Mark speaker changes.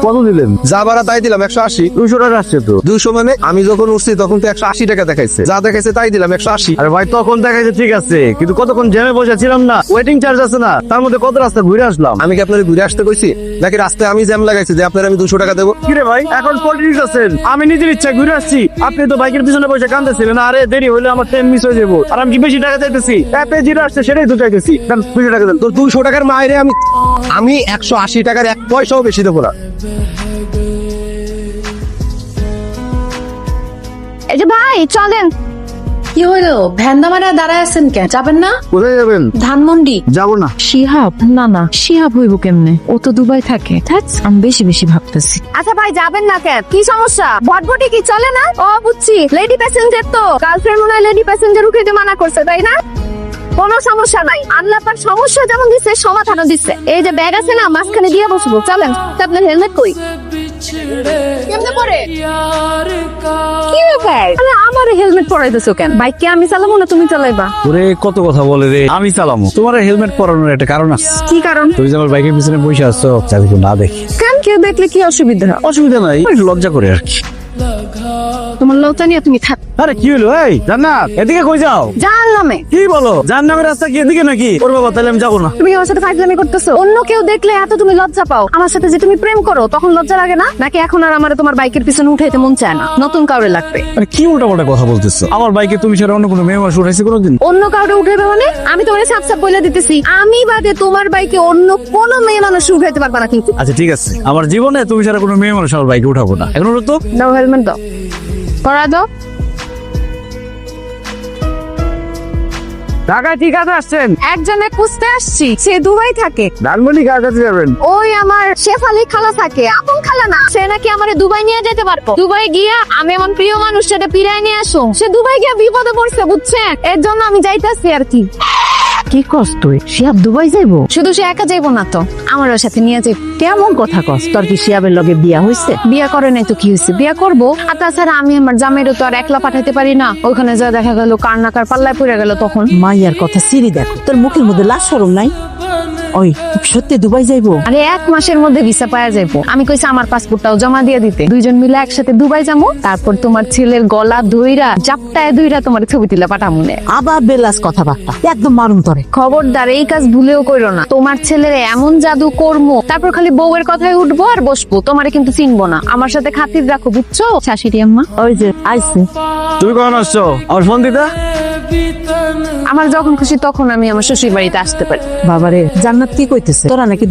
Speaker 1: কত দিলেন?
Speaker 2: যা ভাড়া তাই দিলাম 180।
Speaker 1: 200 টাকা আসছে তো।
Speaker 2: 200 মানে আমি যখন উঠছি তখন তো 180 টাকা দেখাইছে, যা দেখাইছে তাই দিলাম 180।
Speaker 1: আরে ভাই তখন দেখাইছে ঠিক আছে, কিন্তু কতক্ষণ জ্যামে বসেছিলাম না, ওয়েটিং চার্জ আছে না, তার মধ্যে কত রাস্তা ঘুরে আসলাম।
Speaker 2: আমি কি আপনার ঘুরে আসতে কইছি নাকি রাস্তায় আমি জ্যাম লাগাইছি যে আপনার আমি 200 টাকা দেবো?
Speaker 1: কিরে ভাই এখন পলিটিক্স আছেন, আমি নিজের ইচ্ছা ঘুরে আসছি, আপনি তো বাইকের পিছনে বসে কাঁদতেছিলেন, আরে দেরি হলে আমার ট্রেন মিস হয়ে যাবো, আর আমি কি বেশি টাকা চাইতেছি? অ্যাপে যেটা আসছে সেটাই তো চাইতেছি। দেন 200 টাকা দেন।
Speaker 2: তোর 200 টাকার মায়েরে আমি 180 টাকার 1 পয়সাও বেশি দেবো না।
Speaker 3: এই যে ভাই চলেন।
Speaker 4: কি হলো ভ্যান্ডামারা দাঁড়ায় আছেন কেন, যাবেন না?
Speaker 1: কোথায় যাবেন?
Speaker 4: ধানমন্ডি।
Speaker 1: যাবো না।
Speaker 3: শিহাব? না না, শিহাব হইব কেমনে? ও তো দুবাই থাকে। আমি বেশি বেশি ভাবতেছি। আচ্ছা ভাই যাবেন না কেন? কি সমস্যা? ভটভটি কি চলে না? ও বুঝছি, লেডি প্যাসেঞ্জার তো গার্লফ্রেন্ড মনে হয় লেডি প্যাসেঞ্জার উঠাইতে মানা করছে, তাই না? কোনো সমস্যা নাই, আল্লাহ পাক সমস্যা যেমন দিচ্ছে সমাধানও দিচ্ছে। এই যে ব্যাগ আছে না, মাঝখানে দিয়ে বসবো। চলেন। আপনার হেলমেট কই? কেমনে পরে? কি ব্যাপার? আরে আমার হেলমেট পরাইতেছো কেন? বাইক কি আমি চালাবো না তুমি চালাইবা?
Speaker 1: ওরে কত কথা বলে রে, আমি চালামো। তোমার হেলমেট পরানোর একটা কারণ আছে।
Speaker 3: কি কারণ?
Speaker 1: তুমি যে আমার বাইকের পিছনে বসে আসছো, যাতে কেউ না দেখে।
Speaker 3: কেন? কেউ দেখলে কি অসুবিধা?
Speaker 1: অসুবিধা নাই, একটু লজ্জা করে আর কি।
Speaker 3: তোমার লজ্জা নিয়ে তুমি থাক।
Speaker 1: আরে কি হলো? এই জান্নাত, এদিকে কই যাও?
Speaker 3: জানলামে।
Speaker 1: কি বলো? জান্নাতের রাস্তা কি এদিকে নাকি? ওর বাবা, তাহলে আমি যাবো না।
Speaker 3: তুমি আমার সাথে ফাইজলামি করতেছো? অন্য কেউ দেখলে এত তুমি লজ্জা পাও, আমার সাথে যে তুমি প্রেম করো তখন লজ্জা লাগে না? নাকি এখন আর আমার তোমার বাইকের পিছনে উঠাইতে মন চায় না? নতুন কাউরে লাগবে।
Speaker 1: আরে কি উল্টাপাল্টা কথা বলতেছো? আমার বাইকে তুমি ছাড়া অন্য কোনো মেয়ে মানুষ উঠাইছে কোনোদিন?
Speaker 3: অন্য কাউরে উঠাইবে মানে? আমি তোমার সাপ সাপ বলে দিতেছি, আমি বাদে তোমার বাইকে অন্য কোনো মেয়ে মানুষ উঠাইতে পারবা না কিন্তু।
Speaker 1: আচ্ছা ঠিক আছে, আমার জীবনে তুমি ছাড়া কোনো মেয়ে মানুষ আমার বাইকে উঠাবো না। এখন তো
Speaker 3: দাও হেলমেট দাও, পরা দাও।
Speaker 1: ঢাকায় ঠিক আছে আসছেন?
Speaker 3: একজনে খুঁজতে আসছি, সে দুবাই থাকে।
Speaker 1: ধানমন্ডি কার কাছে যাবেন?
Speaker 3: ওই আমার শেফালি খালা থাকে, আপন খালা না। সে নাকি আমারে দুবাই নিয়ে যেতে পারবো। দুবাই গিয়া আমি এমন প্রিয় মানুষটাকে পিরাই নিয়ে আসো। সে দুবাই গিয়া বিপদে পড়ছে বুঝছেন, এর জন্য আমি যাইতাছি আর কি।
Speaker 5: কি কস তুই? শিহাব দুবাই যাইবো?
Speaker 3: শুধু সে একা যাইবো না তো, আমার ওর সাথে নিয়ে যাইব।
Speaker 5: কেমন কথা কস? তোর কি শিহাবের লগে বিয়া হইছে?
Speaker 3: বিয়া করে নাই তো কি হয়েছে, বিয়া করবো। আর তাছাড়া আমি আমার জামাইরও তো আর একলা পাঠাইতে পারি না। ওইখানে যা দেখা গেল কার না কার পাল্লায় পড়ে গেল তখন।
Speaker 5: মাইয়ার কথা সিরি দেখো, তোর মুখের মধ্যে লাশ শরম নাই? ওই সত্যি দুবাই যাইবো?
Speaker 3: আরে 1 মাসের মধ্যে ভিসা পাওয়া যাইবো। আমি কইছি আমার পাসপোর্টটাও জমা দিয়ে দিতে, দুইজন মিলে একসাথে দুবাই যাবো। তারপর তোমার ছেলের গলা ধইরা জাপটায় ধইরা তোমার ছবি তুলে পাঠামুনে।
Speaker 5: আবার বেলাস কথাবার্তা একদম মারুম তরে।
Speaker 3: খবরদার এই কাজ ভুলেও কইরো না। তোমার ছেলের এমন জাদু কর্ম, তারপর খালি বউয়ের কথায় উঠবো আর বসবো, তোমারে কিন্তু চিনবো না। আমার সাথে খাতির রাখো বুঝছো শাশুড়ি আম্মা?
Speaker 5: ওই যে আইছে।
Speaker 1: তুমি কখন আসছো? আমার ফোন দিতা।
Speaker 3: আমার যখন খুশি তখন আমি আমার শ্বশুর বাড়িতে আসতে পারি।
Speaker 5: বাবারে জান্নাত কি কইতেছে? তোরা নাকি